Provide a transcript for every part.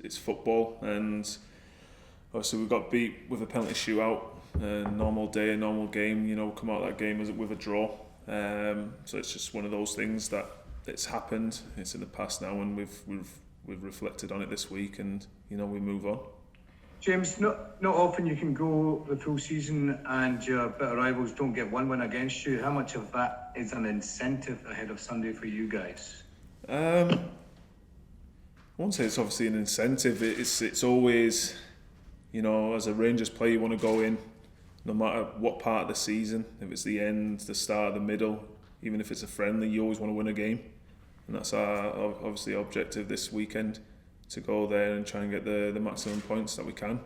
it's football, and obviously we got beat with a penalty shootout. Normal day, a normal game. Come out of that game with a draw. So it's just one of those things that it's happened. It's in the past now, and we've reflected on it this week, and we move on. James, not often you can go the full season and your bitter rivals don't get one win against you. How much of that is an incentive ahead of Sunday for you guys? I won't say it's obviously an incentive. It's always, as a Rangers player, you want to go in no matter what part of the season. If it's the end, the start, the middle, even if it's a friendly, you always want to win a game. And that's our obviously objective this weekend, to go there and try and get the maximum points that we can.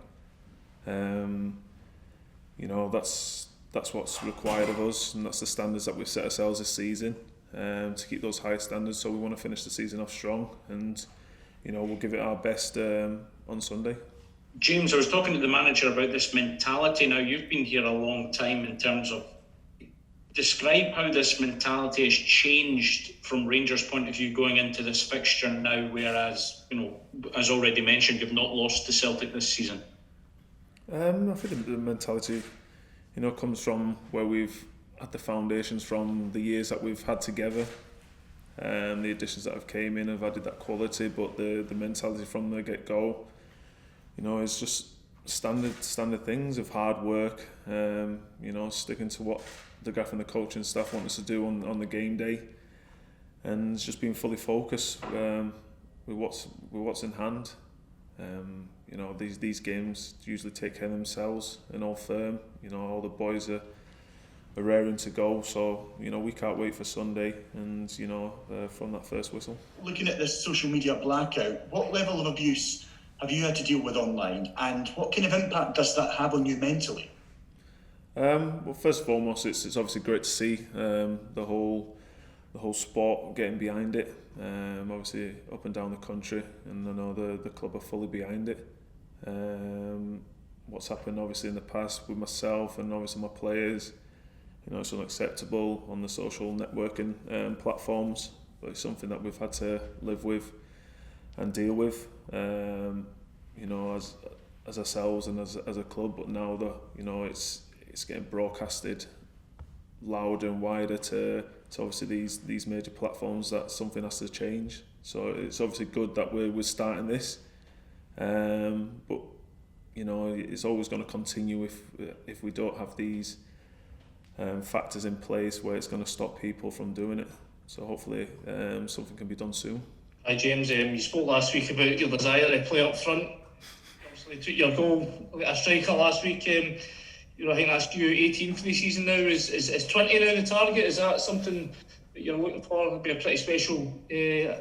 That's what's required of us, and that's the standards that we've set ourselves this season, to keep those high standards. So we want to finish the season off strong, and we'll give it our best on Sunday. James, I was talking to the manager about this mentality. Now, you've been here a long time. In terms of, describe how this mentality has changed from Rangers' point of view going into this fixture now, whereas, as already mentioned, you've not lost to Celtic this season. I think the mentality, comes from where we've had the foundations from the years that we've had together. The additions that have came in have added that quality, but the mentality from the get-go, is just standard things of hard work, sticking to what the Gaff and the coaching staff want us to do on the game day, and it's just being fully focused with what's in hand. These games usually take care of themselves and all firm. All the boys are raring to go, so we can't wait for Sunday and from that first whistle. Looking at this social media blackout, what level of abuse have you had to deal with online, and what kind of impact does that have on you mentally? Well, first and foremost, it's obviously great to see the whole sport getting behind it. Obviously up and down the country, and I know the club are fully behind it. What's happened obviously in the past with myself and obviously my players, it's unacceptable on the social networking platforms, but it's something that we've had to live with and deal with, as ourselves and as a club. But now that it's getting broadcasted louder and wider to obviously these major platforms, that something has to change. So it's obviously good that we're starting this, but it's always going to continue if we don't have these factors in place where it's going to stop people from doing it. So hopefully something can be done soon. Hi James, you spoke last week about your desire to play up front. Obviously took your goal a striker last week. I think that's you 18 for the season now. Is 20 now the target? Is that something that you're looking for? It'd be a pretty special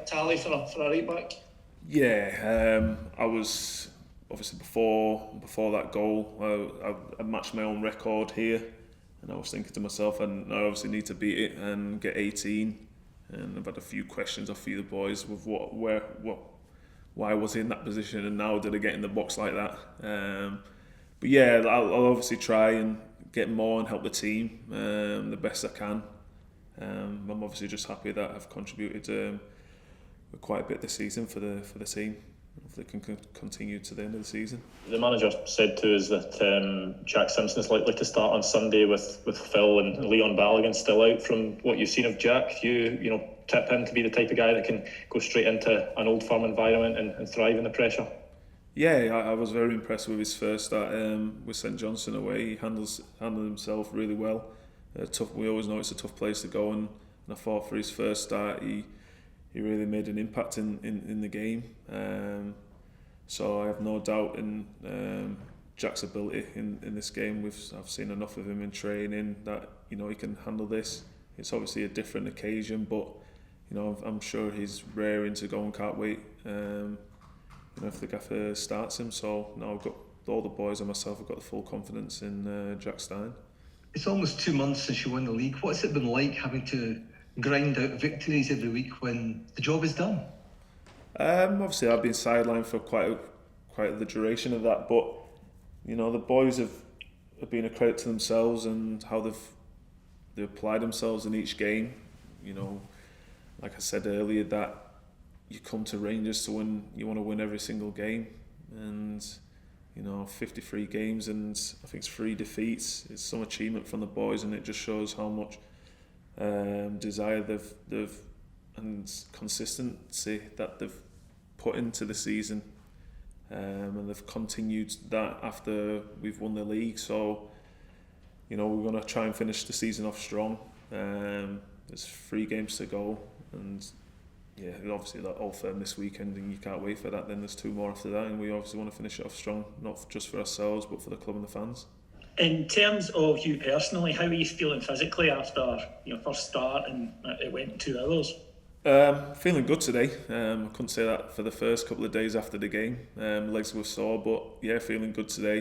tally for a right back. Yeah, I was obviously before that goal, I matched my own record here, and I was thinking to myself, and I obviously need to beat it and get 18. And I've had a few questions off you, the boys, with why was he in that position, and now did I get in the box like that? But yeah, I'll obviously try and get more and help the team the best I can. I'm obviously just happy that I've contributed quite a bit this season for the team. Hopefully can continue to the end of the season. The manager said to us that Jack Simpson is likely to start on Sunday with Phil and Leon Balogun still out. From what you've seen of Jack, you tip him to be the type of guy that can go straight into an old firm environment and thrive in the pressure. Yeah, I was very impressed with his first start with St Johnstone away. He handled himself really well. We always know it's a tough place to go, and I thought for his first start he really made an impact in the game. So I have no doubt in Jack's ability in this game. I've seen enough of him in training that he can handle this. It's obviously a different occasion, but I'm sure he's raring to go and can't wait. If the gaffer starts him. So now I've got all the boys and myself have got the full confidence in Jack Stein. It's almost 2 months since you won the league. What's it been like having to grind out victories every week when the job is done? Obviously I've been sidelined for quite the duration of that, but the boys have been a credit to themselves and how they've applied themselves in each game. Like I said earlier, that you come to Rangers to win. You want to win every single game, and 53 games and I think it's 3 defeats. It's some achievement from the boys, and it just shows how much desire they've and consistency that they've put into the season, and they've continued that after we've won the league. So we're going to try and finish the season off strong. There's 3 games to go, and obviously that Old Firm this weekend, and you can't wait for that. Then there's 2 more after that, and we obviously want to finish it off strong, not just for ourselves but for the club and the fans. In terms of you personally, how are you feeling physically after your first start and it went 2 hours? Feeling good today. I couldn't say that for the first couple of days after the game. Legs were sore, but feeling good today.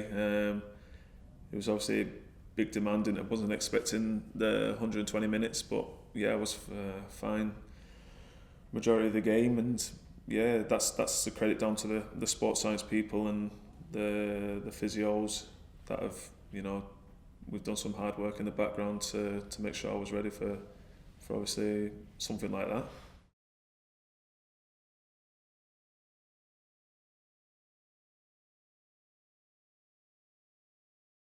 It was obviously a big demand, and I wasn't expecting the 120 minutes, but I was fine majority of the game, and that's the credit down to the sports science people and the physios that have we've done some hard work in the background to make sure I was ready for obviously something like that.